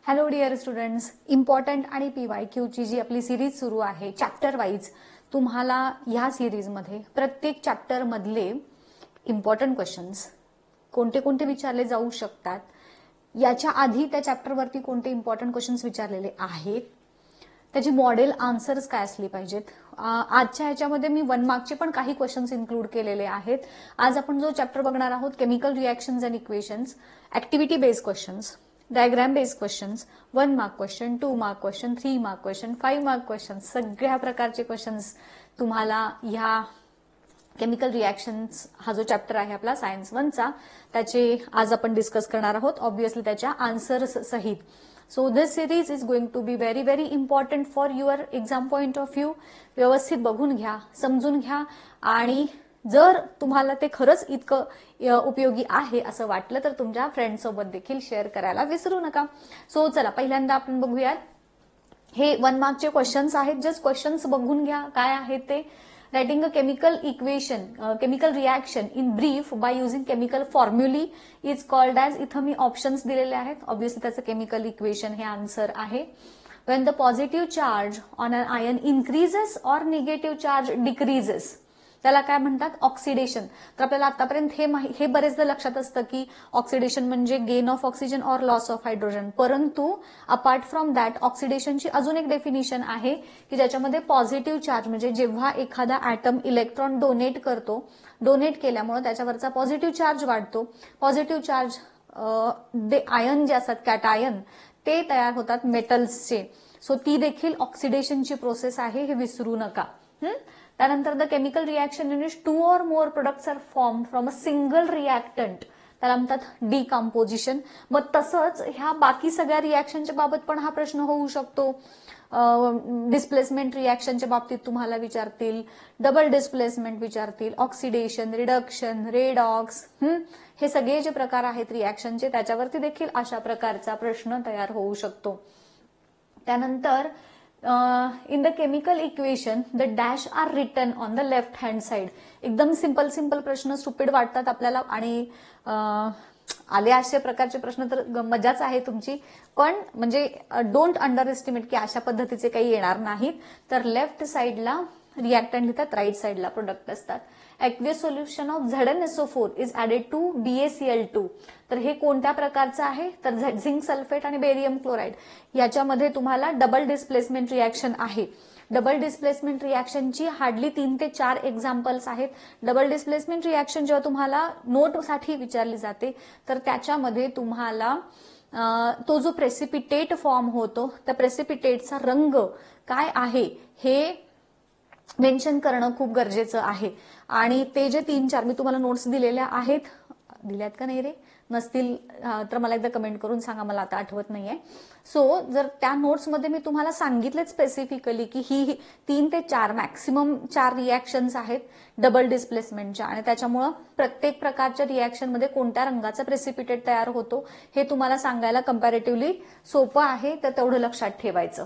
Hello dear students, important आणि PYQ ची जी आपली सिरीज सुरू आहे चॅप्टर वाईज, तुम्हाला या सिरीजमध्ये प्रत्येक चॅप्टर मधले इम्पॉर्टंट क्वेश्चन्स कोणते कोणते विचारले जाऊ शकतात, याच्या आधी त्या चॅप्टरवरती कोणते इम्पॉर्टंट क्वेश्चन्स विचारलेले आहेत, त्याची मॉडेल आन्सर्स काय असली पाहिजेत. आजच्या ह्याच्यामध्ये मी 1 मार्कचे पण काही क्वेश्चन्स इन्क्लूड केलेले आहेत. आज आपण जो चॅप्टर बघणार आहोत chemical reactions and equations, activity based questions, diagram based questions, 1 mark question, 2 mark question, 3 mark question, 5 mark question, सगळ्या प्रकारचे क्वेश्चन्स तुम्हाला ह्या केमिकल रिएक्शन्स हा जो चॅप्टर आहे आपला सायन्स 1चा, त्याचे आज आपण डिस्कस करणार आहोत, ऑब्व्हियसली त्याच्या आन्सर्स सहित. So this series is going to be very very important for your exam point of view. व्यवस्थित बघून घ्या, समजून घ्या, आणि जर तुम्हाला ते खरंच इतकं उपयोगी आहे असं वाटलं तर तुमच्या फ्रेंड्ससोबत देखील शेअर करायला विसरू नका. सो चला, पहिल्यांदा आपण बघूयात. हे 1 मार्कचे क्वेश्चन्स आहेत. जस्ट क्वेश्चन्स बघून घ्या काय आहेत ते. Writing a chemical equation, chemical reaction in brief by using chemical फॉर्म्युली is called as, इथं मी ऑप्शन्स दिलेले आहेत. ऑब्व्हियसली त्याचं केमिकल इक्वेशन हे आन्सर आहे. When the positive charge on an ion increases or negative charge decreases, त्याला काय म्हणतात? Oxidation. तर आपल्याला आतापर्यंत हे बरेचदा लक्षात असतं की ऑक्सिडेशन म्हणजे गेन ऑफ ऑक्सिजन और लॉस ऑफ हायड्रोजन, परंतु अपार्ट फ्रॉम दॅट ऑक्सिडेशनची अजून एक डेफिनिशन आहे की ज्याच्यामध्ये पॉझिटिव्ह चार्ज म्हणजे जेव्हा एखादा ॲटम इलेक्ट्रॉन डोनेट करतो, डोनेट केल्यामुळे त्याच्यावरचा पॉझिटिव्ह चार्ज वाढतो. पॉझिटिव्ह चार्ज आयन जे असतात, कॅटायन, ते तयार होतात मेटल्सचे. सो ती देखील ऑक्सिडेशनची प्रोसेस आहे, हे विसरू नका. त्यानंतर the chemical reaction in which 2 or more products are form from a single reactant, त्याला म्हणतात डिकम्पोजिशन. मग तसंच ह्या बाकी सगळ्या रिएक्शनच्या बाबत पण हा प्रश्न होऊ शकतो. डिस्प्लेसमेंट रिएक्शनच्या बाबतीत तुम्हाला विचारतील, डबल डिस्प्लेसमेंट विचारतील, ऑक्सिडेशन, रिडक्शन, रेडॉक्स, हे सगळे जे प्रकार आहेत रिएक्शनचे त्याच्यावरती देखील अशा प्रकारचा प्रश्न तयार होऊ शकतो. त्यानंतर in the chemical equation the dash are written on the left hand side. एकदम सिंपल प्रश्न, स्टुपिड वाटतात आपल्याला, आणि आले अशा प्रकारचे प्रश्न तर मजाच आहे तुमची, पण म्हणजे डोंट अंडर एस्टिमेट की अशा पद्धतीचे काही येणार नाहीत. तर लेफ्ट साइडला रिएक्टंट लिहितात, राईट साइडला प्रोडक्ट असतात. Aqueous solution of ZnSO4 is added to BaCl2. तर हे कोणत्या प्रकारचं आहे? तर झिंक सल्फेट आणि बेरियम क्लोराईड याच्यामध्ये तुम्हाला डबल डिस्प्लेसमेंट रिएक्शन आहे. डबल डिस्प्लेसमेंट रिएक्शनची हार्डली 3 ते 4 एक्झाम्पल्स आहेत. डबल डिस्प्लेसमेंट रिएक्शन जेव्हा तुम्हाला नोटसाठी विचारली जाते तर त्याच्यामध्ये तुम्हाला तो जो प्रेसिपिटेट फॉर्म होतो, त्या प्रेसिपिटेटचा रंग काय आहे हे मेन्शन करणं खूप गरजेचं आहे. आणि ते जे 3-4 मी तुम्हाला नोट्स दिलेल्या आहेत, दिल्यात का नाही रे? नसतील तर मला एकदा कमेंट करून सांगा, मला आता आठवत नाहीये. सो जर त्या नोट्समध्ये मी तुम्हाला सांगितलं स्पेसिफिकली की ही 3 ते 4 मॅक्सिमम 4 रिएक्शन्स आहेत डबल डिस्प्लेसमेंटच्या, आणि त्याच्यामुळं प्रत्येक प्रकारच्या रिएक्शनमध्ये कोणत्या रंगाचा प्रेसिपिटेट तयार होतो हे तुम्हाला सांगायला कम्पॅरेटिव्हली सोपं आहे, तर तेवढं लक्षात ठेवायचं.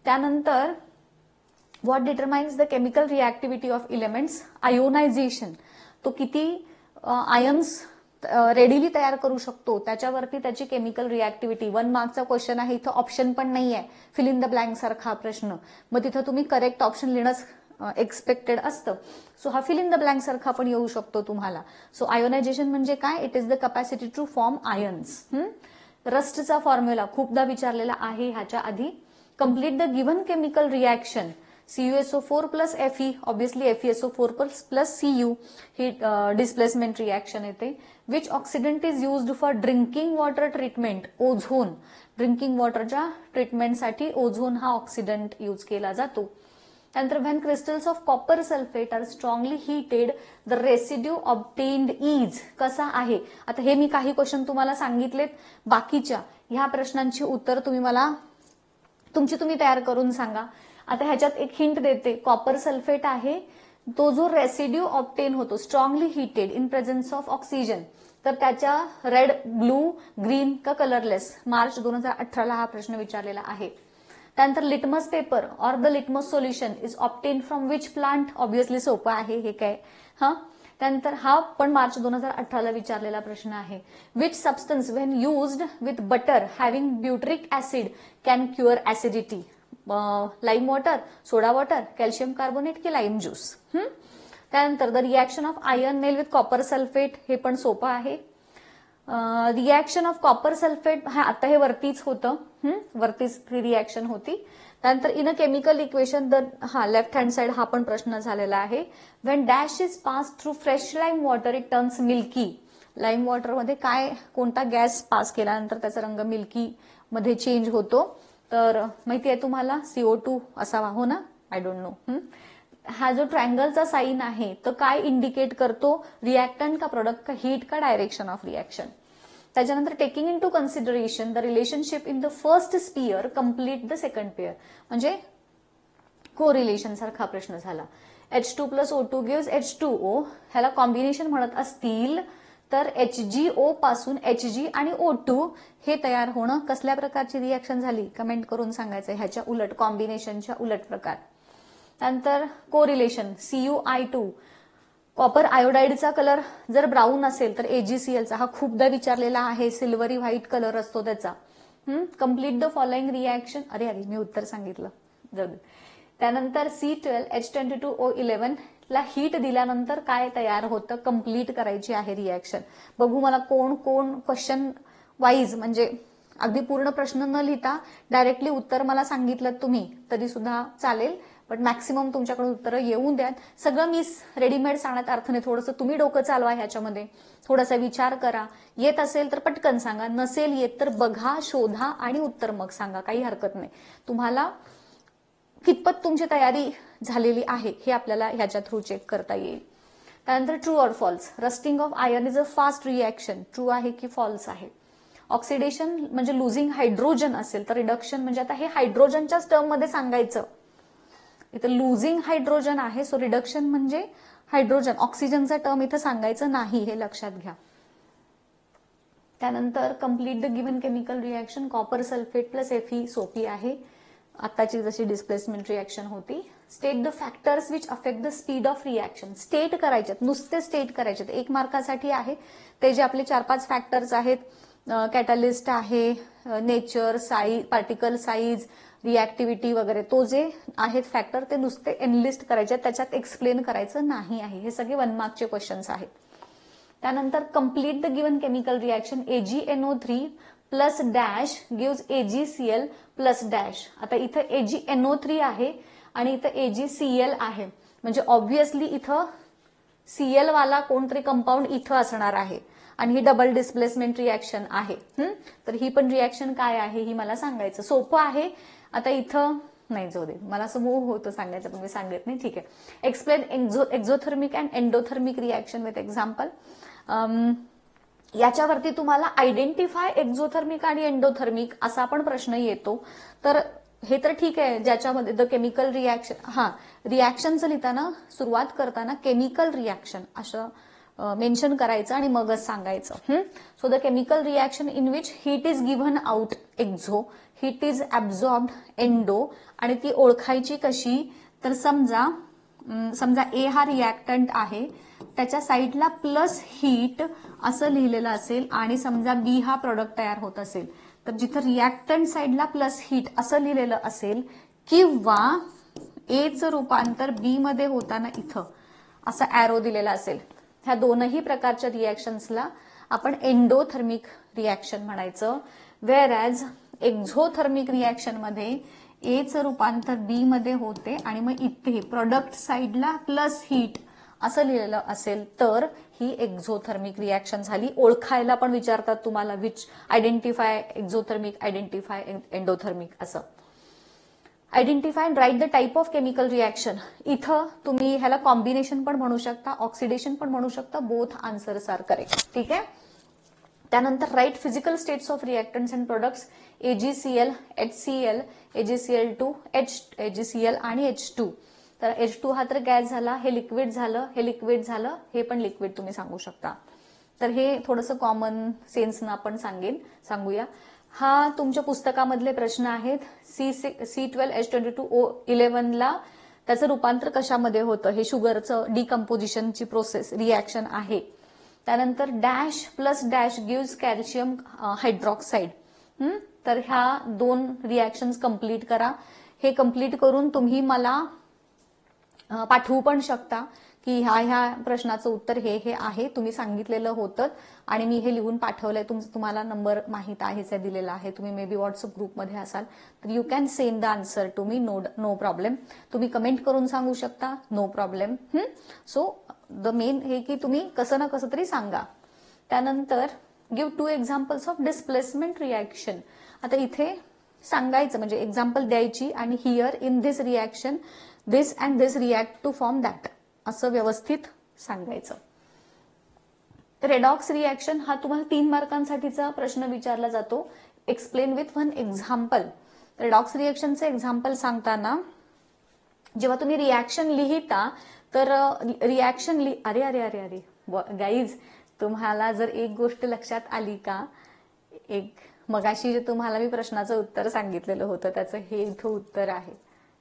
त्यानंतर what determines the chemical reactivity of elements? Ionization. तो किती आयन्स रेडिली तयार करू शकतो त्याच्यावरती त्याची केमिकल रिएक्टिव्हिटी. 1 मार्कचा क्वेश्चन आहे, इथं ऑप्शन पण नाहीये, फिल इन द ब्लँक सारखा प्रश्न. मग तिथं तुम्ही करेक्ट ऑप्शन लिहिणंच एक्सपेक्टेड असतं. सो हा फिल इन द ब्लँक सारखा पण येऊ शकतो तुम्हाला. सो आयोनायझेशन म्हणजे काय? It is the capacity to form ions. रस्टचा फॉर्म्युला खूपदा विचारलेला आहे ह्याच्या आधी. Complete the given chemical reaction CuSO4 plus Fe, obviously FeSO4 plus Cu ही डिस्प्लेसमेंट रिएक्शन येते. Which oxidant is used for drinking water treatment? Ozone. Drinking वॉटरच्या ट्रीटमेंटसाठी ओझोन हा ऑक्सिडंट यूज केला जातो. त्यानंतर when crystals of copper sulphate are strongly heated the residue obtained is. कसा आहे? आता हे मी काही क्वेश्चन तुम्हाला सांगितलेत, बाकीच्या ह्या प्रश्नांची उत्तर तुम्ही तयार करून सांगा. आता ह्याच्यात एक हिंट देते. कॉपर सल्फेट आहे, तो जो रेसिड्यू ऑब्टेन होतो strongly heated in presence of oxygen, तर त्याच्या रेड, ब्लू, ग्रीन का कलरलेस? मार्च 2018ला हा प्रश्न विचारलेला आहे. त्यानंतर लिटमस पेपर और the litmus solution is obtain from which plant? Obviously सोपं आहे हे काय. त्यानंतर हा पण मार्च 2018ला विचारलेला प्रश्न आहे. Which substance when used with butter having butyric acid can cure acidity? Lime water, soda water, calcium carbonate की लाईम ज्यूस? त्यानंतर the reaction of iron nail with copper sulphate, हे पण सोपं आहे. रिॲक्शन ऑफ कॉपर सल्फेट, हा आता हे वरतीच होतं, वरतीच ही रिॲक्शन होती. त्यानंतर in a chemical equation left hand side हा पण प्रश्न झालेला आहे. When dash is pass through fresh lime water it turns milky. Lime water मध्ये कोणता गॅस पास केल्यानंतर त्याचा रंग मिल्की मध्ये चेंज होतो? तर माहिती आहे तुम्हाला, CO2 असावा, हो ना? I don't know. हा जो ट्रायंगलचा साईन आहे तो काय इंडिकेट करतो? रिॲक्टंट का प्रोडक्ट का हीट का डायरेक्शन ऑफ रिॲक्शन? त्याच्यानंतर taking into consideration the relationship in the first pair complete the second pair, म्हणजे कोरिलेशन सारखा प्रश्न झाला. H2 + O2 गिव्स H2O, ह्याला कॉम्बिनेशन म्हणत असतील तर HgO पासून Hg आणि O2 हे तयार होणं कसल्या प्रकारची रिॲक्शन झाली? कमेंट करून सांगायचं. ह्याच्या उलट, कॉम्बिनेशनच्या उलट प्रकार. त्यानंतर कोरिलेशन CuI2, कॉपर आयोडाईडचा कलर जर ब्राऊन असेल तर AgClचा, हा खूपदा विचारलेला आहे, सिल्वरी व्हाईट कलर असतो त्याचा. कम्प्लीट द फॉलोइंग रिॲक्शन, अरे मी उत्तर सांगितलं, जाऊ दे. त्यानंतर C12H22O11 ला हीट दिल्यानंतर काय तयार होतं? कम्प्लीट करायची आहे रिॲक्शन. बघू मला कोण कोण क्वेश्चन वाईज, म्हणजे अगदी पूर्ण प्रश्न न लिहिता डायरेक्टली उत्तर मला सांगितलं तुम्ही तरी सुद्धा चालेल, पण मॅक्सिमम तुमच्याकडून उत्तरं येऊन द्या. सगळं मी रेडीमेड सांगण्यात अर्थ नाही, थोडंसं तुम्ही डोकं चालवा ह्याच्यामध्ये, थोडासा विचार करा. येत असेल तर पटकन सांगा, नसेल येत तर बघा, शोधा आणि उत्तर मग सांगा, काही हरकत नाही. तुम्हाला कितपत तुमची तयारी झालेली आहे हे आपल्याला ह्याच्या थ्रू चेक करता येईल. त्यानंतर true or false, rusting of iron is a fast reaction, true आहे की फॉल्स आहे? ऑक्सिडेशन म्हणजे लुझिंग हायड्रोजन असेल तर रिडक्शन म्हणजे, आता हे हायड्रोजनच्याच टर्म मध्ये सांगायचं, इथं लुझिंग हायड्रोजन आहे, सो रिडक्शन म्हणजे हायड्रोजन, ऑक्सिजनचा टर्म इथं सांगायचं नाही, हे लक्षात घ्या. त्यानंतर complete the given chemical reaction, copper sulphate plus Fe, सोपी आहे, आताची जशी डिस्प्लेसमेंट रिॲक्शन होती. State the factors which affect the speed of reaction, state करायच्यात, नुसते स्टेट करायचे. 1 मार्कासाठी आहे ते जे आपले 4-5 फॅक्टर्स आहेत, कॅटलिस्ट आहे, नेचर, साईज, पार्टिकल साईज, रिॲक्टिव्हिटी वगैरे, तो जे आहेत फॅक्टर ते नुसते एनलिस्ट करायचे, त्याच्यात एक्सप्लेन करायचं नाही आहे. हे सगळे 1 मार्कचे क्वेश्चन्स आहेत. त्यानंतर complete the given chemical reaction, AgNO3 plus dash gives AgCl plus dash. आता इथं AgNO3 आहे आणि इथं AgCl आहे, म्हणजे ऑब्व्हियसली इथं Cl वाला कोणतरी कंपाऊंड इथं असणार आहे आणि ही डबल डिस्प्लेसमेंट रिॲक्शन आहे. तर ही पण रिॲक्शन काय आहे ही मला सांगायचं. सोपं आहे. आता इथं नाही, जाऊ दे, मला असं मोह होतं सांगायचं पण मी सांगत नाही, ठीक आहे. Explain exothermic and endothermic reaction with example. याच्यावरती तुम्हाला आयडेंटिफाय एक्झोथर्मिक आणि एंडोथर्मिक असा पण प्रश्न येतो. तर हे तर ठीक आहे, ज्याच्यामध्ये द केमिकल रिॲक्शन, रिॲक्शनचं लिहिताना सुरुवात करताना केमिकल रिॲक्शन असं मेन्शन करायचं आणि मगच सांगायचं. So the chemical reaction in which heat is given out exo, heat is absorbed endo, आणि ती ओळखायची कशी? तर समजा ए हा रिॲक्टंट आहे, त्याच्या साईडला प्लस हीट असं लिहिलेलं असेल आणि समजा बी हा प्रोडक्ट तयार होत असेल, तर जिथं रिॲक्टंट साईडला प्लस हीट असं लिहिलेलं असेल किंवा एचं रूपांतर बी मध्ये होताना इथं असा ॲरो दिलेला असेल, ह्या दोनही प्रकारच्या रिॲक्शन्सला आपण एंडोथर्मिक रिॲक्शन म्हणायचं. वेअर ॲज एक्झोथर्मिक रिॲक्शन मध्ये एचं रूपांतर बी मध्ये होते आणि मग इथे प्रोडक्ट साईडला प्लस हीट असं लिहिलेलं असेल तर ही एक्झोथर्मिक रिॲक्शन झाली. ओळखायला पण विचारतात तुम्हाला, which identify exothermic, identify endothermic असं. Identify and write the type of chemical reaction, इथं तुम्ही ह्याला कॉम्बिनेशन पण म्हणू शकता, ऑक्सिडेशन पण म्हणू शकता, बोथ आन्सर्स आर करेक्ट, ठीक आहे. त्यानंतर write physical states of reactants and products, AgCl, HCl, AgCl2, AgCl आणि H2. तर H2 हा तर गॅस झाला, हे लिक्विड झालं, हे लिक्विड झालं, हे पण लिक्विड तुम्ही सांगू शकता. तर हे थोडंसं कॉमन सेन्सनं आपण सांगूया. हा तुमच्या पुस्तकामधले प्रश्न आहेत. C12H22O11 ला त्याचं रूपांतर कशामध्ये होतं, हे शुगरचं डिकम्पोजिशनची प्रोसेस रिॲक्शन आहे. त्यानंतर dash plus dash gives calcium hydroxide. तर ह्या 2 रिॲक्शन्स कंप्लीट करा. हे कंप्लीट करून तुम्ही मला पाठवू पण शकता की ह्या प्रश्नाचं उत्तर हे आहे, तुम्ही सांगितलेलं होतं आणि मी हे लिहून पाठवलंय. तुम्हाला नंबर माहित आहेच दिलेला आहे, तुम्ही मे बी व्हॉट्सअप ग्रुपमध्ये असाल तर you can send the answer to me, no problem. तुम्ही कमेंट करून सांगू शकता, no problem. So the main हे की तुम्ही कसं ना कसं तरी सांगा. त्यानंतर give 2 examples of displacement reaction. आता इथे सांगायचं म्हणजे एक्झाम्पल द्यायची आणि here in this reaction this and this react to form that असं व्यवस्थित सांगायचं. रेडॉक्स रिॲक्शन हा तुम्हाला 3 मार्कांसाठीचा प्रश्न विचारला जातो. Explain with 1 example. रेडॉक्स रिॲक्शनचं एक्झाम्पल सांगताना जेव्हा तुम्ही रिॲक्शन लिहिता तर रिॲक्शन अरे अरे अरे अरे गाईज, तुम्हाला जर एक गोष्ट लक्षात आली का, एक मगाशी जे तुम्हाला मी प्रश्नाचं उत्तर सांगितलेलं होतं त्याचं हे इथं उत्तर आहे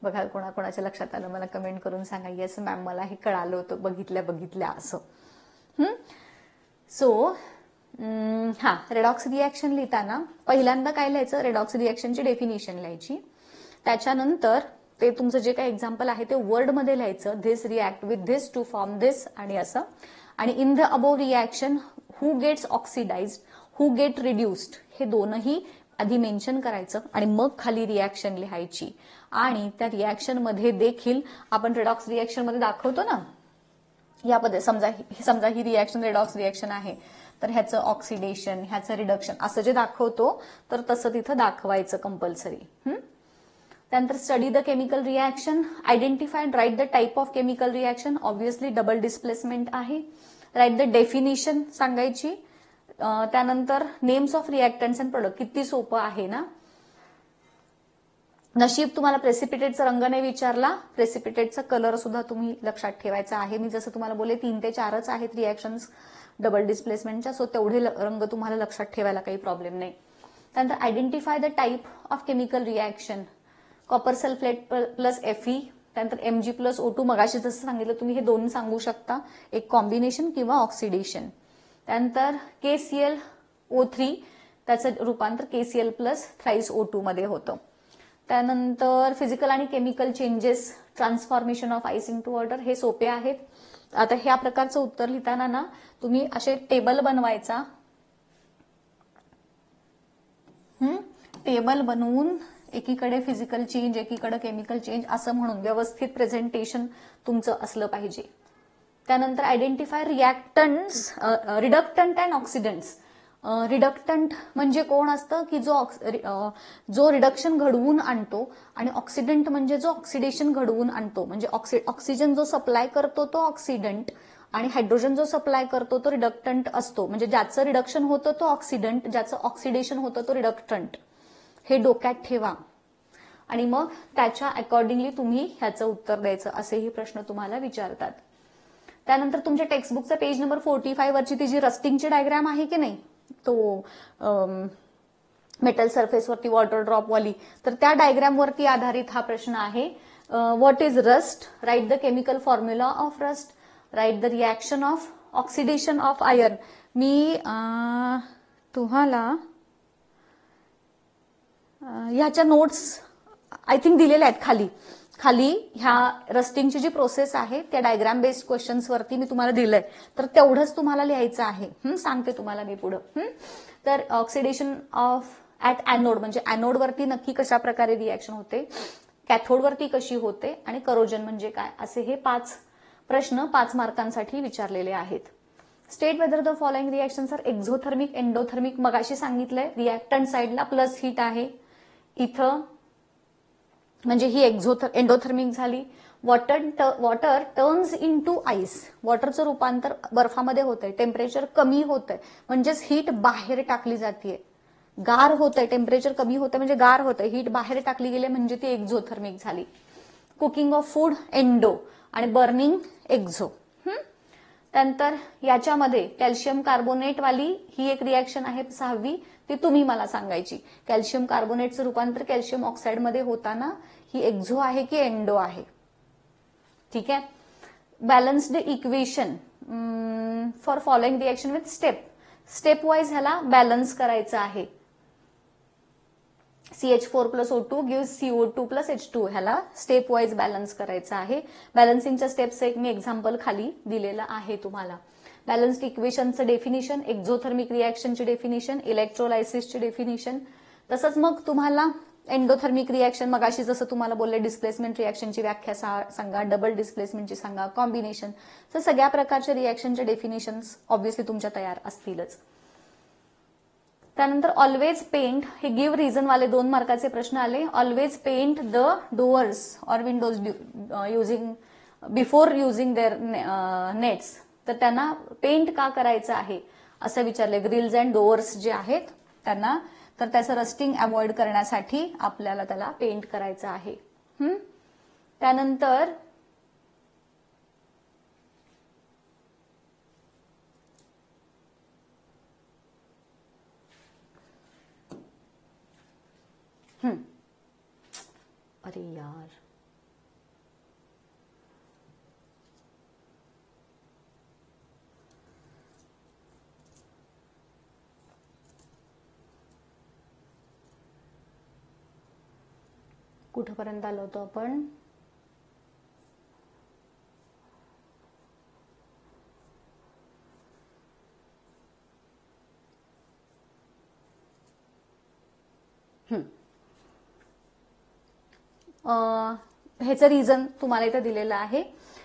बघा. कोणाकोणाच्या लक्षात आलं मला कमेंट करून सांगा. येस मॅम, मला हे कळालं होतं बघितल्या असं. सो रेडॉक्स रिॲक्शन लिहिताना पहिल्यांदा काय लिहायचं, रेडॉक्स रिॲक्शनची डेफिनेशन लिहायची. त्याच्यानंतर ते तुमचं जे काही एक्झाम्पल आहे ते वर्ड मध्ये लिहायचं, this react with this to form this आणि असं. आणि in the above reaction who gets oxidised, who get reduced, हे दोनही आधी मेन्शन करायचं आणि मग खाली रिॲक्शन लिहायची. आणि त्या रिॲक्शन मध्ये देखील आपण रेडॉक्स रिॲक्शन मध्ये दाखवतो ना या पद्धती, समजा ही रिॲक्शन रेडॉक्स रिॲक्शन आहे तर ह्याचं ऑक्सिडेशन, ह्याचं रिडक्शन असं जे दाखवतो तर तसं तिथं दाखवायचं कंपल्सरी. त्यानंतर study the chemical reaction, identify and write the type of chemical reaction. Obviously double displacement आहे. राईट द डेफिनेशन सांगायची. त्यानंतर names of reactants and product. किती सोपं आहे ना. नशीब तुम्हाला प्रेसिपिटेटचा रंग नाही विचारला, प्रेसिपिटेटचा कलर सुद्धा तुम्ही लक्षात ठेवायचा आहे. मी जसं तुम्हाला बोलले 3 ते 4च आहेत रिॲक्शन्स डबल डिस्प्लेसमेंटच्या, सो तेवढे रंग तुम्हाला लक्षात ठेवायला काही प्रॉब्लेम नाही. त्यानंतर identify the type of chemical reaction, copper sulphate plus Fe, त्यानंतर Mg प्लस O2. मगाशी जसं सांगितलं तुम्ही हे 2 सांगू शकता, एक कॉम्बिनेशन किंवा ऑक्सिडेशन. त्यानंतर KClO3, त्याचं रूपांतर KCl प्लस थ्राईस O2 मध्ये होतं. त्यानंतर फिजिकल आणि chemical changes, transformation of ice into water, हे सोपे आहेत. आता ह्या प्रकारचं उत्तर लिहिताना ना तुम्ही असे टेबल बनवायचा, टेबल बनवून एकीकडे फिजिकल चेंज एकीकडे केमिकल चेंज असं म्हणून व्यवस्थित प्रेझेंटेशन तुमचं असलं पाहिजे. त्यानंतर आयडेंटिफाय रिॲक्टंट्स, रिडक्टंट अँड ऑक्सिडंट्स. रिडक्टंट म्हणजे कोण असतं की जो रिडक्शन घडवून आणतो, आणि ऑक्सिडंट म्हणजे जो ऑक्सिडेशन घडवून आणतो. म्हणजे ऑक्सिजन जो सप्लाय करतो तो ऑक्सिडंट आणि हायड्रोजन जो सप्लाय करतो तो रिडक्टंट असतो. म्हणजे ज्याचं रिडक्शन होतं तो ऑक्सिडंट, ज्याचं ऑक्सिडेशन होतं तो रिडक्टंट. हे डोक्यात ठेवा आणि मग त्याच्या अकॉर्डिंगली तुम्ही ह्याचं उत्तर द्यायचं. असेही प्रश्न तुम्हाला विचारतात. त्यानंतर तुमच्या टेक्स्टबुकचा पेज नंबर 45 वरची ती जी रस्टिंगची डायग्राम आहे की नाही, तो मेटल सरफेसवरती वॉटर ड्रॉप वाली, तर त्या डायग्राम वरती आधारित हा प्रश्न आहे. What is rust, write the chemical formula of rust, write the reaction of oxidation of iron. मी तुम्हाला ह्याच्या नोट्स आय थिंक दिलेल्या आहेत खाली ह्या रस्टिंगची जी प्रोसेस आहे त्या डायग्राम बेस्ड क्वेश्चन्स वरती मी तुम्हाला दिलंय, तर तेवढंच तुम्हाला लिहायचं आहे. सांगते तुम्हाला मी पुढं. तर ऑक्सिडेशन ऑफ ऍट ऍनोड म्हणजे ऍनोड वरती नक्की कशा प्रकारे रिॲक्शन होते, कॅथोड वरती कशी होते आणि करोजन म्हणजे काय, असे हे 5 प्रश्न 5 मार्कांसाठी विचारलेले आहेत. State whether the following reactions are exothermic, endothermic. मगाशी सांगितलंय रिॲक्टंट साइडला प्लस हीट आहे, इथं म्हणजे ही एंडोथर्मिक झाली. Water turns into ice, वॉटरचं रूपांतर बर्फामध्ये होतंय, टेम्परेचर कमी होतंय म्हणजेच हीट बाहेर टाकली जाते. गार होतंय, टेम्परेचर कमी होतंय म्हणजे गार होतंय, हीट बाहेर टाकली गेली म्हणजे ती एक्झोथर्मिक झाली. कुकिंग ऑफ फूड एंडो आणि बर्निंग एक्झो. त्यानंतर याच्यामध्ये कॅल्शियम कार्बोनेट वाली ही एक रिॲक्शन आहे 6वी, ती तुम्ही मला सांगायची. कॅल्शियम कार्बोनेटचं रूपांतर कॅल्शियम ऑक्साईड मध्ये होताना ही एक्झो आहे की एंडो आहे. ठीक आहे. Balanced equation for following reaction with step wise ह्याला बॅलन्स करायचं आहे. CH4 plus O2 gives CO2 plus H2 ह्याला स्टेप वाईज बॅलन्स करायचं आहे. बॅलन्सिंगच्या स्टेप्स एक मी एक्झाम्पल खाली दिलेलं आहे तुम्हाला. बॅलन्स्ड इक्वेशनचं डेफिनिशन, एक्झोथर्मिक रिएक्शनची डेफिनिशन, इलेक्ट्रोलायसिसची डेफिनिशन, तसंच मग तुम्हाला एंडोथर्मिक रिएक्शन मगाशी जसं तुम्हाला बोलले डिस्प्लेसमेंट रिएक्शनची व्याख्या सांगा, डबल डिस्प्लेसमेंटची सांगा, कॉम्बिनेशन, तर सगळ्या प्रकारच्या रिएक्शनचे डेफिनिशन्स ऑब्व्हियसली तुमच्या तयार असतीलच. त्यानंतर ऑलवेज पेंट, हे गिव्ह रिझन वाले 2 मार्काचे प्रश्न आले. Always paint the doors or windows using before using their nets, तर त्यांना पेंट का करायचं आहे असं विचारले. ग्रिल्स अँड डोअर्स जे आहेत त्यांना, तर त्याचं रस्टिंग अवॉइड करण्यासाठी आपल्याला त्याला पेंट करायचं आहे. त्यानंतर अरे यार, कुठपर्यंत आलो होतो आपण? ह्याचं रिझन तुम्हाला इथं दिलेलं आहे.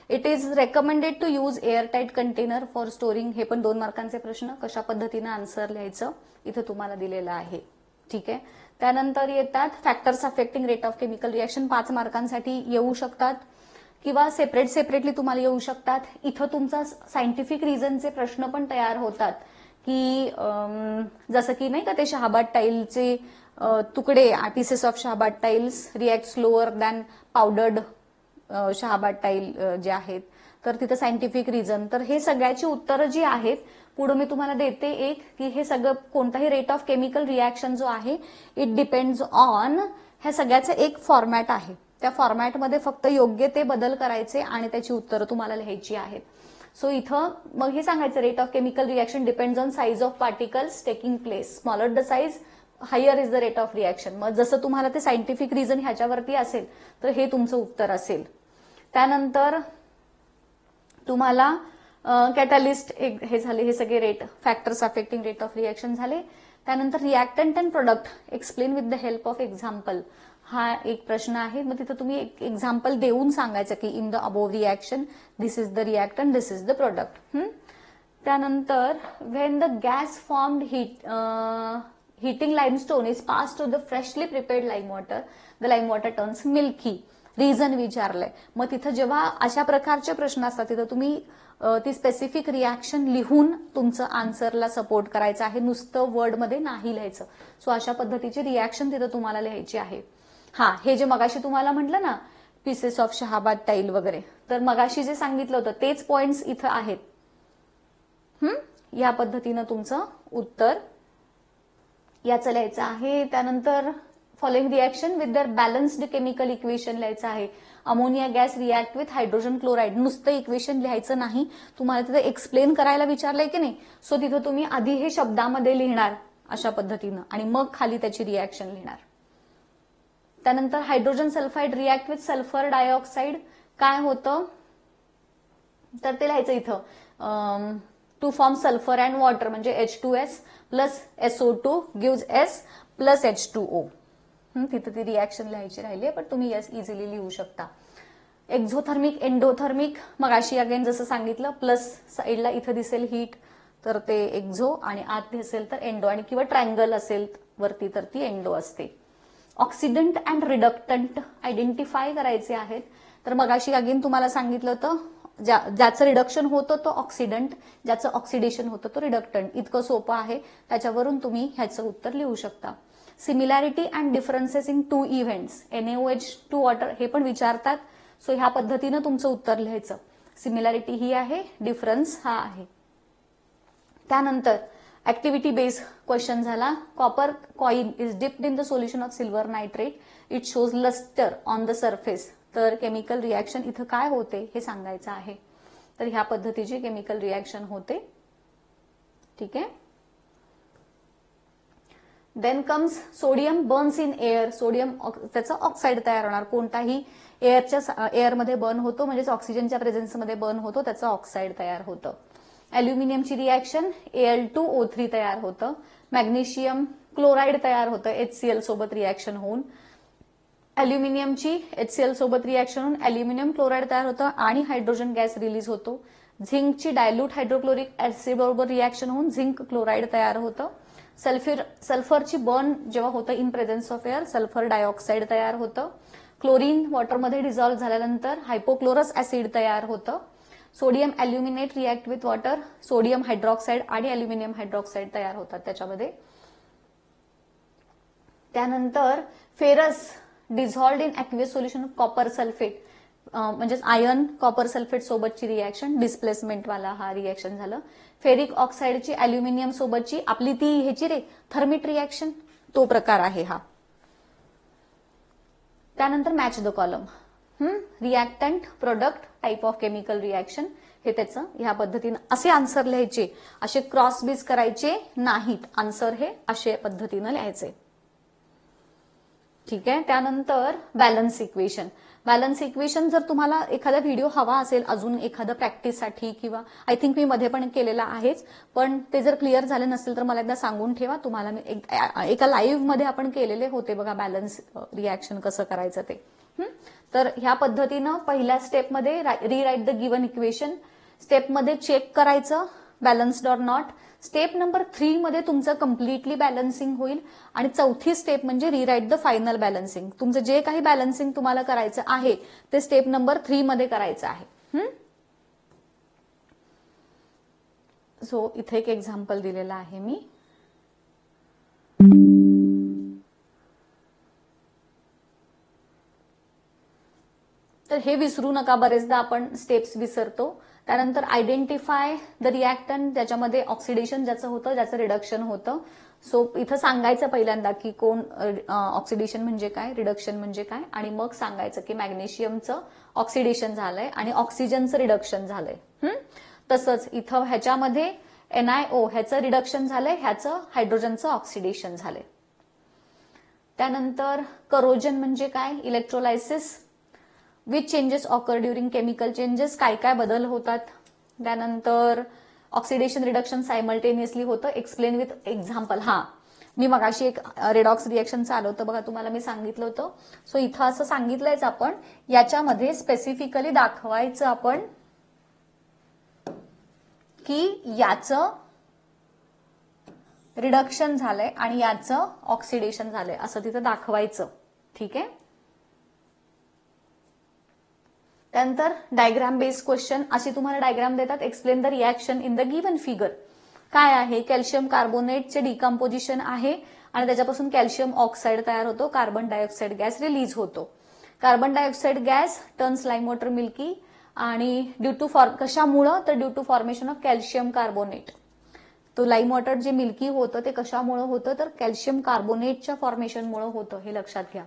It is recommended to use airtight container for storing. हे पण 2 मार्कांचे प्रश्न, कशा पद्धतीने आन्सर लिहायचं इथं तुम्हाला दिलेलं आहे. ठीक आहे. त्यानंतर येतात factors affecting rate of chemical reaction, 5 मार्कांसाठी येऊ शकतात किंवा सेपरेटली तुम्हाला येऊ शकतात. इथं तुमचा सायंटिफिक रिझनचे प्रश्न पण तयार होतात की जसं की नाही का ते शहाबाद टाईलचे तुकडे, pieces of Shahabad tiles react slower than powdered Shahabad tile जे आहेत, तर तिथं सायंटिफिक रिझन. तर हे सगळ्याची उत्तरं जी आहेत पुढे मी तुम्हाला देते एक, की हे सगळं कोणताही रेट ऑफ केमिकल रिॲक्शन जो आहे इट डिपेंड्स ऑन, ह्या सगळ्याचं एक फॉर्मॅट आहे. त्या फॉर्मॅटमध्ये फक्त योग्य ते बदल करायचे आणि त्याची उत्तरं तुम्हाला लिहायची आहेत. सो इथं मग हे सांगायचं rate of chemical reaction depends on size of particles taking place. Smaller the size higher is the rate of reaction. मग जसं तुम्हाला ते सायंटिफिक रिझन ह्याच्यावरती असेल तर हे तुमचं उत्तर असेल. त्यानंतर तुम्हाला कॅटलिस्ट हे झाले, हे सगळे rate factors affecting rate of reaction झाले. त्यानंतर reactant and product explain with the help of example, हा एक प्रश्न आहे. मग तिथं तुम्ही एक एक्झाम्पल देऊन सांगायचं की in the above reaction this is the reactant, this is the product. त्यानंतर when the gas formed heating limestone is passed to the freshly prepared lime water, the lime water turns milky. Reason विचारलंय. मग तिथं जेव्हा अशा प्रकारचे प्रश्न असतात तिथं तुम्ही ती स्पेसिफिक रिॲक्शन लिहून तुमचं आन्सरला सपोर्ट करायचं आहे, नुसतं वर्डमध्ये नाही लिहायचं. सो अशा पद्धतीची रिॲक्शन तिथं तुम्हाला लिहायची आहे. हे जे मगाशी तुम्हाला म्हटलं ना पीसेस ऑफ शहाबाद टाईल वगैरे, तर मगाशी जे सांगितलं होतं तेच पॉइंट्स इथं आहेत. या पद्धतीनं तुमचं उत्तर याचं लिहायचं आहे. त्यानंतर फॉलोइंग रिॲक्शन विथ दर बॅलन्स्ड केमिकल इक्वेशन लिहायचं आहे. Ammonia gas react with hydrogen chloride, नुसतं इक्वेशन लिहायचं नाही, तुम्हाला तिथे एक्सप्लेन करायला विचारलंय की नाही. सो तिथं तुम्ही आधी हे शब्दामध्ये लिहिणार अशा पद्धतीनं आणि मग खाली त्याची रिॲक्शन लिहिणार. त्यानंतर hydrogen sulphide react with sulphur dioxide, काय होतं तर ते लिहायचं इथं to form sulphur and water, म्हणजे H2S plus SO2 gives S plus H2O. तिथं ती रिॲक्शन लिहायची राहिली, पण तुम्ही यस इझिली लिहू शकता. एक्झोथर्मिक एंडोथर्मिक, मग अशी अगेन जसं सांगितलं प्लस साईडला इथं दिसेल हीट तर ते एक्झो आणि आत दिसेल तर एंडो, आणि किंवा ट्रायंगल असेल वरती तर ती एंडो असते. ऑक्सिडंट अँड रिडक्टंट आयडेंटिफाय करायचे आहेत. तर मग अशी अगेन तुम्हाला सांगितलं होतं ज्याचं रिडक्शन होतं तो ऑक्सिडंट, ज्याचं ऑक्सिडेशन होतं तो रिडक्टंट. इतकं सोपं आहे, त्याच्यावरून तुम्ही ह्याचं उत्तर लिहू शकता. Similarity and differences in 2 events, NaOH to water, हे पण विचारतात. सो ह्या पद्धतीनं तुमचं उत्तर लिहायचं. सिमिलॅरिटी ही आहे, डिफरन्स हा आहे. त्यानंतर ऍक्टिव्हिटी बेस्ड क्वेश्चन झाला. Copper coin is dipped in the solution of silver nitrate, it shows lustre on the surface. तर केमिकल रिॲक्शन इथं काय होते हे सांगायचं आहे. तर ह्या पद्धतीची केमिकल रिॲक्शन होते. ठीक आहे. Then comes sodium burns in air. Sodium त्याचं ऑक्साईड तयार होणार. कोणताही एअरमध्ये बर्न होतो म्हणजेच ऑक्सिजनच्या प्रेझेन्समध्ये बर्न होतो, त्याचं ऑक्साईड तयार होतं. अल्युमिनियमची रिॲक्शन Al2O3 तयार होतं. मॅग्नेशियम क्लोराईड तयार होतं HCl सोबत रिॲक्शन होऊन. अल्युमिनियमची HCl सोबत रिॲक्शन होऊन अल्युमिनियम क्लोराईड तयार होतं आणि हायड्रोजन गॅस रिलीज होतो. झिंकची डायल्यूट हायड्रोक्लोरिक ऍसिड बरोबर रिॲक्शन होऊन झिंक क्लोराईड तयार होतं. सल्फरची बर्न जेव्हा होतं in presence of air, sulphur dioxide तयार होतं. क्लोरीन वॉटरमध्ये डिझॉल्व्ह झाल्यानंतर हायपोक्लोरस ऍसिड तयार होतं. Sodium aluminate react with water, sodium hydroxide आणि अल्युमिनियम हायड्रॉक्साईड तयार होतात त्याच्यामध्ये. त्यानंतर ferrous dissolved in aqueous solution of copper sulphate, म्हणजेच आयर्न कॉपर सल्फेट सोबतची रिॲक्शन, डिस्प्लेसमेंट वाला हा रिॲक्शन झालं. फेरिक ऑक्साईडची अल्युमिनियम सोबतची आपली ती ह्याची थर्मिट रिॲक्शन, तो प्रकार आहे हा. त्यानंतर match the column. Reactant, product, type of chemical reaction, हे त्याचं ह्या पद्धतीनं असे आन्सर लिहायचे, असे क्रॉस बीज करायचे नाहीत. आन्सर हे अशा पद्धतीनं लिहायचे. ठीक आहे. त्यानंतर बॅलन्स इक्वेशन. बॅलन्स इक्वेशन जर तुम्हाला एखादा व्हिडिओ हवा असेल अजून एखादं प्रॅक्टिससाठी, किंवा आय थिंक मी मध्ये पण केलेला आहेच, पण ते जर क्लिअर झाले नसेल तर मला एकदा सांगून ठेवा. तुम्हाला मी एका लाईव्ह मध्ये आपण केलेले होते बघा बॅलन्स रिॲक्शन कसं करायचं ते. तर ह्या पद्धतीनं पहिल्या स्टेपमध्ये रिराईट द गिव्हन इक्वेशन, स्टेपमध्ये चेक करायचं balanced or not. Step number 3 मध्ये तुमचं कम्प्लिटली बॅलन्सिंग होईल. आणि चौथी स्टेप म्हणजे रिराईट द फायनल बॅलन्सिंग. तुमचं जे काही बॅलन्सिंग तुम्हाला करायचं आहे ते स्टेप नंबर 3 मध्ये करायचं आहे. सो इथे एक एक्झाम्पल दिलेलं आहे मी. तर हे विसरू नका, बरेचदा आपण स्टेप्स विसरतो. त्यानंतर आयडेंटिफाय द रिॲक्टंट, त्याच्यामध्ये ऑक्सिडेशन ज्याचं होतं, ज्याचं रिडक्शन होतं. सो इथं सांगायचं पहिल्यांदा की कोण ऑक्सिडेशन म्हणजे काय, रिडक्शन म्हणजे काय, आणि मग सांगायचं की मॅग्नेशियमचं ऑक्सिडेशन झालंय आणि ऑक्सिजनचं रिडक्शन झालंय. तसंच इथं ह्याच्यामध्ये NiO ह्याचं रिडक्शन झालंय, ह्याचं हायड्रोजनचं ऑक्सिडेशन झालंय. त्यानंतर करोजन म्हणजे काय, electrolysis. Which changes occur during chemical changes, काय काय बदल होतात. त्यानंतर ऑक्सिडेशन रिडक्शन सायमल्टेनियसली होतं, एक्सप्लेन विथ एक्झाम्पल. मी मगाशी एक रेडॉक्स रिॲक्शनचं आलं होतं बघा, तुम्हाला मी सांगितलं होतं. सो इथं असं सांगितलंयच आपण, याच्यामध्ये स्पेसिफिकली दाखवायचं आपण की याचं रिडक्शन झालंय आणि याचं ऑक्सिडेशन झालंय असं तिथं दाखवायचं. ठीक आहे. त्यानंतर डायग्राम बेस्ड क्वेश्चन, अशी तुम्हाला डायग्राम देतात. Explain the reaction in the given figure. काय आहे, कॅल्शियम कार्बोनेटचे डिकम्पोजिशन आहे आणि त्याच्यापासून कॅल्शियम ऑक्साईड तयार होतो, कार्बन डायऑक्साईड गॅस रिलीज होतो. Carbon dioxide gas turns lime water milky, आणि ड्यू टू कशामुळं, तर due to formation of calcium carbonate. तो लाईम वॉटर जे मिल्की होतं ते कशामुळं होतं, तर कॅल्शियम कार्बोनेटच्या फॉर्मेशनमुळे होतं, हे लक्षात घ्या.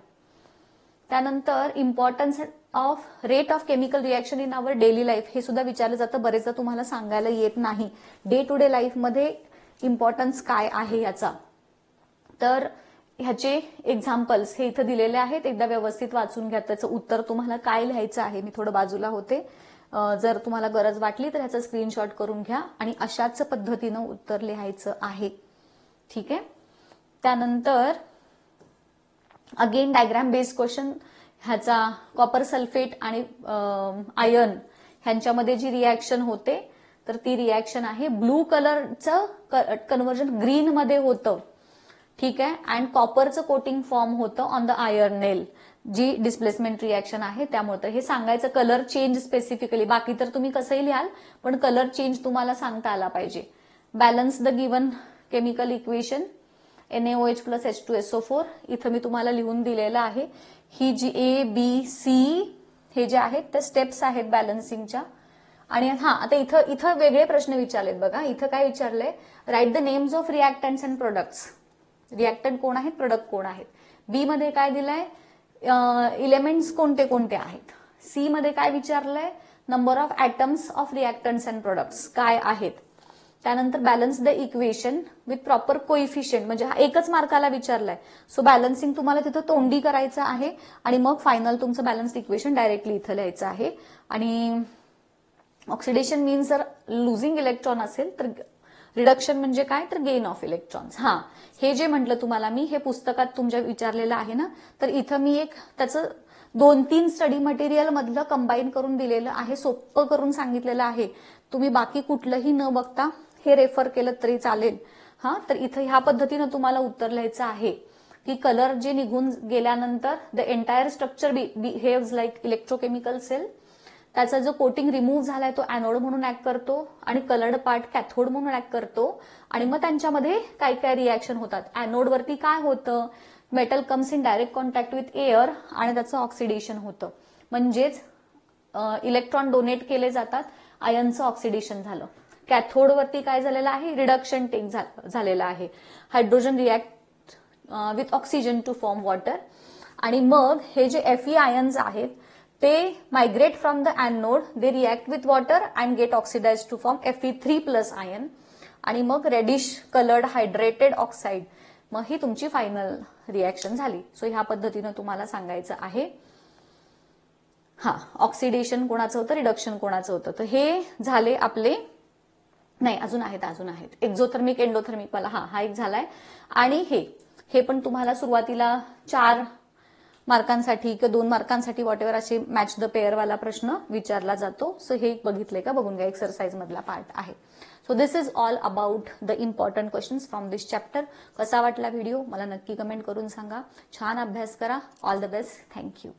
त्यानंतर importance of rate of chemical reaction in our daily life, हे सुद्धा विचारलं जातं, बरेचदा तुम्हाला सांगायला येत नाही. डे टू डे लाईफमध्ये इम्पॉर्टन्स काय आहे याचा. तर ह्याचे एक्झाम्पल्स हे इथं दिलेले आहेत, एकदा व्यवस्थित वाचून घ्या. त्याचं उत्तर तुम्हाला काय लिहायचं आहे, मी थोडं बाजूला होते, जर तुम्हाला गरज वाटली तर ह्याचं स्क्रीनशॉट करून घ्या आणि अशाच पद्धतीनं उत्तर लिहायचं आहे. ठीक आहे. त्यानंतर अगेन डायग्राम बेस्ड क्वेश्चन, ह्याचा कॉपर सल्फेट आणि आयर्न ह्यांच्यामध्ये जी रिॲक्शन होते तर ती रिॲक्शन आहे ब्लू कलरचं कन्व्हर्जन ग्रीन मध्ये होतं. ठीक आहे. अँड कॉपरचं कोटिंग फॉर्म होतं ऑन द आयर्न नेल, जी डिस्प्लेसमेंट रिॲक्शन आहे त्यामुळे. तर हे सांगायचं कलर चेंज स्पेसिफिकली, बाकी तर तुम्ही कसंही लिहाल पण कलर चेंज तुम्हाला सांगता आला पाहिजे. Balance the given chemical equation, NaOH plus H2SO4, इथं मी तुम्हाला लिहून दिलेलं आहे. ही जी ABC हे जे आहेत ते स्टेप्स आहेत बॅलन्सिंगच्या. आणि आता इथं वेगळे प्रश्न विचारलेत बघा. इथं काय विचारलंय, write the names of reactants and products. Reactant कोण आहेत, प्रोडक्ट कोण आहेत. बी मध्ये काय दिलंय, एलिमेंट्स कोणते कोणते आहेत. सी मध्ये काय विचारलंय, number of atoms of reactants and products काय आहेत. त्यानंतर balance the equation with proper coefficient, म्हणजे हा एकच मार्काला विचारलाय. सो बॅलन्सिंग तुम्हाला तिथं तोंडी करायचं आहे आणि मग फायनल तुमचं बॅलन्स्ड इक्वेशन डायरेक्टली इथं लिहायचं आहे. आणि ऑक्सिडेशन मीन्स जर लुझिंग इलेक्ट्रॉन असेल तर रिडक्शन म्हणजे काय, तर गेन ऑफ इलेक्ट्रॉन्स. हे जे म्हटलं तुम्हाला मी, हे पुस्तकात तुमच्या विचारलेलं आहे ना, तर इथं मी एक त्याचं 2-3 स्टडी मटेरियल मधलं कंबाईन करून दिलेलं आहे, सोपं करून सांगितलेलं आहे. तुम्ही बाकी कुठलंही न बघता हे रेफर केलं तरी चालेल. तर इथं ह्या पद्धतीनं तुम्हाला उत्तर लिहायचं आहे की कलर जे निघून गेल्यानंतर the entire structure behaves like electrochemical cell. त्याचा जो कोटिंग रिमूव्ह झालाय तो अॅनोड म्हणून ऍक्ट करतो आणि कलर्ड पार्ट कॅथोड म्हणून ऍक्ट करतो. आणि मग त्यांच्यामध्ये काय काय रिॲक्शन होतात. अॅनोड वरती काय होतं, metal comes in direct contact with air आणि त्याचं ऑक्सिडेशन होतं. म्हणजेच इलेक्ट्रॉन डोनेट केले जातात, आयनचं ऑक्सिडेशन झालं. कॅथोड वरती काय झालेलं आहे, रिडक्शन टेक झालेलं आहे. Hydrogen react with oxygen to form water. आणि मग हे जे Fe आयन्स आहेत ते migrate from the anode, they react with water and get oxidise to form Fe3+ ion. आणि मग रेडिश कलर्ड हायड्रेटेड ऑक्साईड, मग ही तुमची फायनल रिॲक्शन झाली. सो ह्या पद्धतीनं तुम्हाला सांगायचं आहे. ऑक्सिडेशन कोणाचं होतं, रिडक्शन कोणाचं होतं. तर हे झाले आपले, नाही अजून आहेत एक्झोथर्मिक एंडोथर्मिक वाला. हा एक झालाय. आणि हे पण तुम्हाला सुरुवातीला 4 मार्कांसाठी किंवा 2 मार्कांसाठी वॉटेवर असे मॅच द पेअर वाला प्रश्न विचारला जातो. सो हे बघितलंय का, बघून घ्या, एक्सरसाइज मधला पार्ट आहे. So this is all about the important questions from this chapter. कसा वाटला व्हिडिओ मला नक्की कमेंट करून सांगा. छान अभ्यास करा. All the best. थँक्यू.